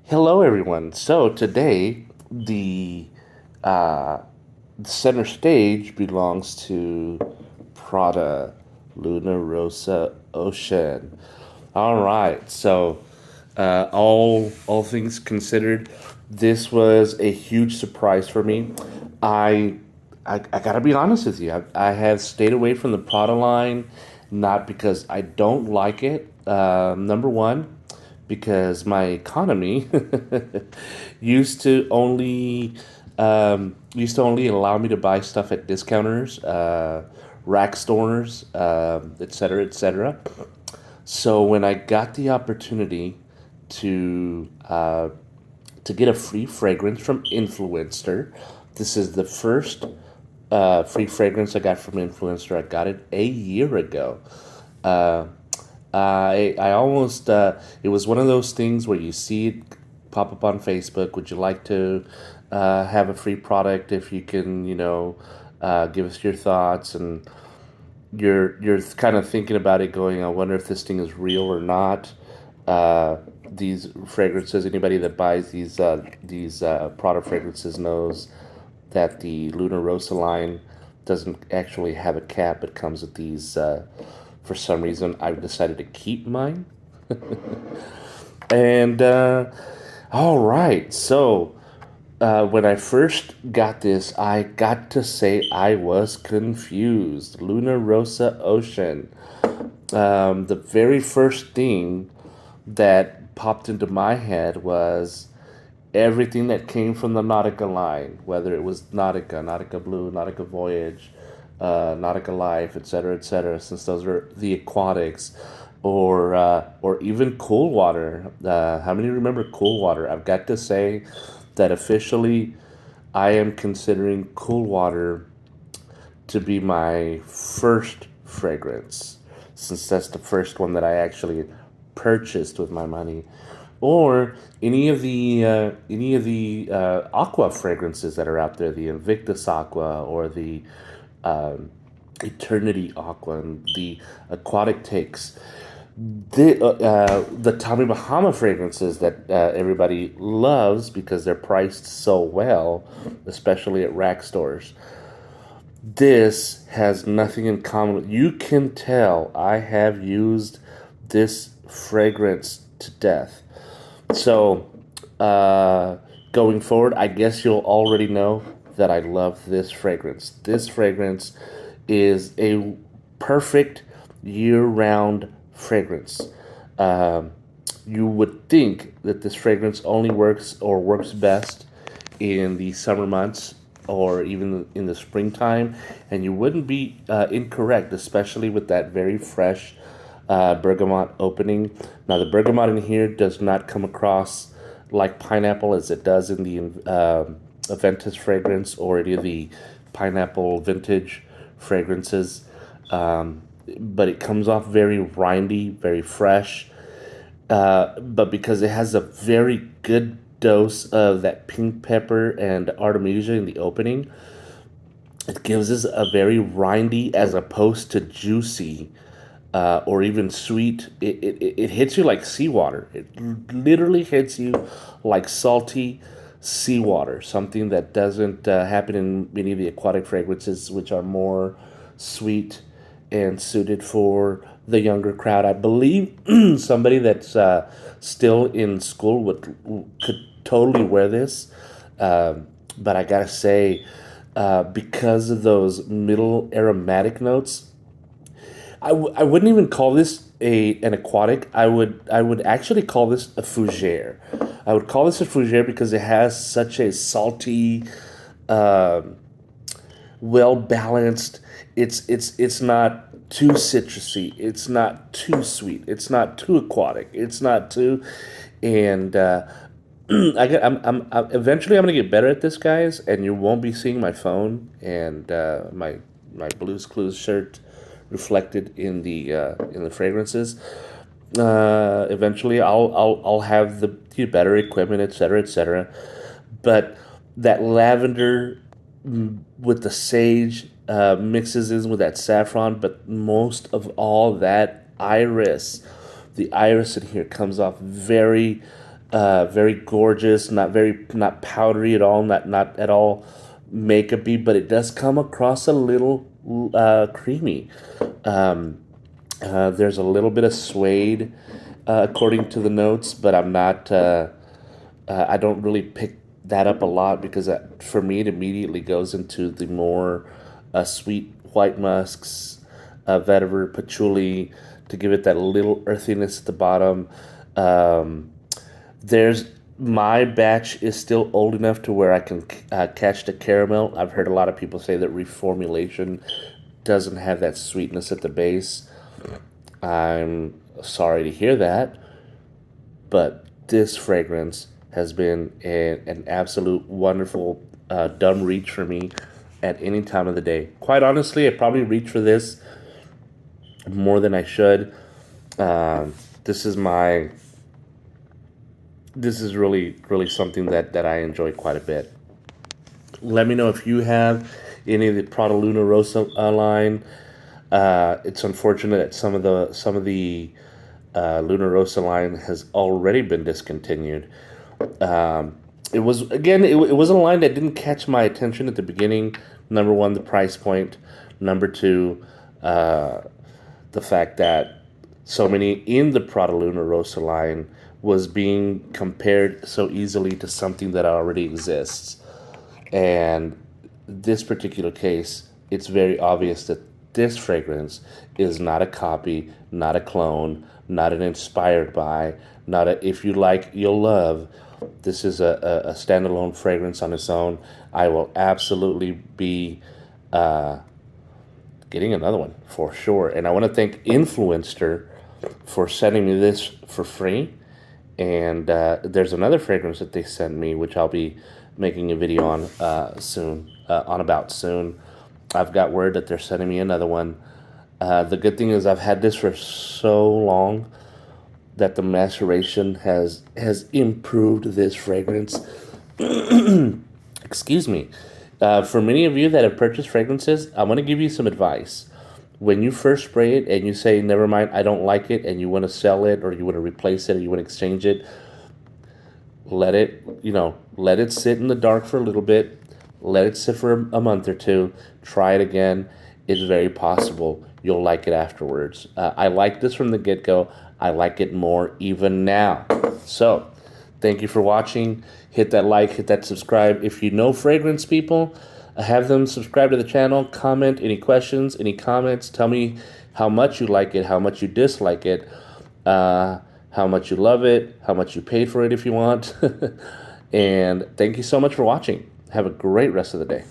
Hello, everyone. So today, the uh, center stage belongs to Prada Luna Rossa Ocean. All right. So, all things considered, this was a huge surprise for me. I I gotta be honest with you. I have stayed away from the Prada line, not because I don't like it. Number one, because my economy used to only allow me to buy stuff at discounters, rack stores, et cetera, et cetera. So when I got the opportunity to to get a free fragrance from Influencer, this is the first free fragrance I got from Influencer. I got it a year ago. Uh, I almost it was one of those things where you see it pop up on Facebook. Would you like to have a free product if you can, give us your thoughts? And you're kind of thinking about it, going, I wonder if this thing is real or not. These fragrances, anybody that buys these product fragrances knows that the Luna Rossa line doesn't actually have a cap. It comes with these. For some reason, I've decided to keep mine. And all right, so when I first got this, I got to say I was confused. Luna Rossa Ocean. The very first thing that popped into my head was everything that came from the Nautica line, whether it was Nautica, Nautica Blue, Nautica Voyage, Nautica Life, etc., since those are the aquatics, or even Cool Water. How many remember Cool Water? I've got to say that officially, I am considering Cool Water to be my first fragrance, since that's the first one that I actually purchased with my money, or any of the aqua fragrances that are out there, the Invictus Aqua or the Eternity Aqua and the Aquatic Takes. The Tommy Bahama fragrances that everybody loves because they're priced so well, especially at rack stores. This has nothing in common with. You can tell I have used this fragrance to death. So, uh, going forward, I guess you'll already know that I love this fragrance. This fragrance is a perfect year-round fragrance. Um, you would think that this fragrance only works or works best in the summer months or even in the springtime, and you wouldn't be incorrect, especially with that very fresh bergamot opening. Now, the bergamot in here does not come across like pineapple as it does in the Aventus fragrance or any of the pineapple vintage fragrances. But it comes off very rindy, very fresh. But because it has a very good dose of that pink pepper and artemisia in the opening, it gives us a very rindy as opposed to juicy or even sweet. It hits you like seawater. It literally hits you like salty seawater, something that doesn't happen in many of the aquatic fragrances, which are more sweet and suited for the younger crowd. I believe somebody that's still in school could totally wear this. But I gotta say, because of those middle aromatic notes, I wouldn't even call this an aquatic. I would actually call this a fougere. I would call this a fougere because it has such a salty, well balanced. It's not too citrusy. It's not too sweet. It's not too aquatic. It's not too, and eventually I'm gonna get better at this, guys, and you won't be seeing my phone and my Blues Clues shirt reflected in the fragrances. Eventually, I'll have the better equipment, etc., etc. But that lavender with the sage mixes in with that saffron, but most of all that iris, the iris in here comes off very very gorgeous, not powdery at all, not at all makeupy, but it does come across a little creamy. There's a little bit of suede, according to the notes, but I don't really pick that up a lot because for me it immediately goes into the more sweet white musks, vetiver, patchouli to give it that little earthiness at the bottom. Um, there's My batch is still old enough to where I can catch the caramel. I've heard a lot of people say that reformulation doesn't have that sweetness at the base. I'm sorry to hear that, but this fragrance has been an absolute wonderful dumb reach for me at any time of the day. Quite honestly, I probably reach for this more than I should. Um, this is my this is really something that I enjoy quite a bit. Let me know if you have any of the Prada Luna Rossa line. It's unfortunate that some of the Luna Rossa line has already been discontinued. It was it was a line that didn't catch my attention at the beginning. Number one, the price point. Number two, the fact that so many in the Prada Luna Rossa line was being compared so easily to something that already exists. And this particular case, it's very obvious that this fragrance is not a copy, not a clone, not an inspired by, not a if you like, you'll love. This is a standalone fragrance on its own. I will absolutely be getting another one for sure. And I want to thank Influencer for sending me this for free. And there's another fragrance that they sent me, which I'll be making a video on soon, on about soon. I've got word that they're sending me another one. The good thing is I've had this for so long that the maceration has improved this fragrance. Excuse me. For many of you that have purchased fragrances, I want to give you some advice. When you first spray it and you say, never mind, I don't like it, and you want to sell it or you want to replace it or you want to exchange it, let it sit in the dark for a little bit. Let it sit for a month or two. Try it again. It's very possible you'll like it afterwards. I like this from the get-go. I like it more even now. So, thank you for watching. Hit that like, hit that subscribe. If you know fragrance people, have them subscribe to the channel. Comment any questions, any comments. Tell me how much you like it, how much you dislike it, how much you love it, how much you paid for it if you want. And thank you so much for watching. Have a great rest of the day.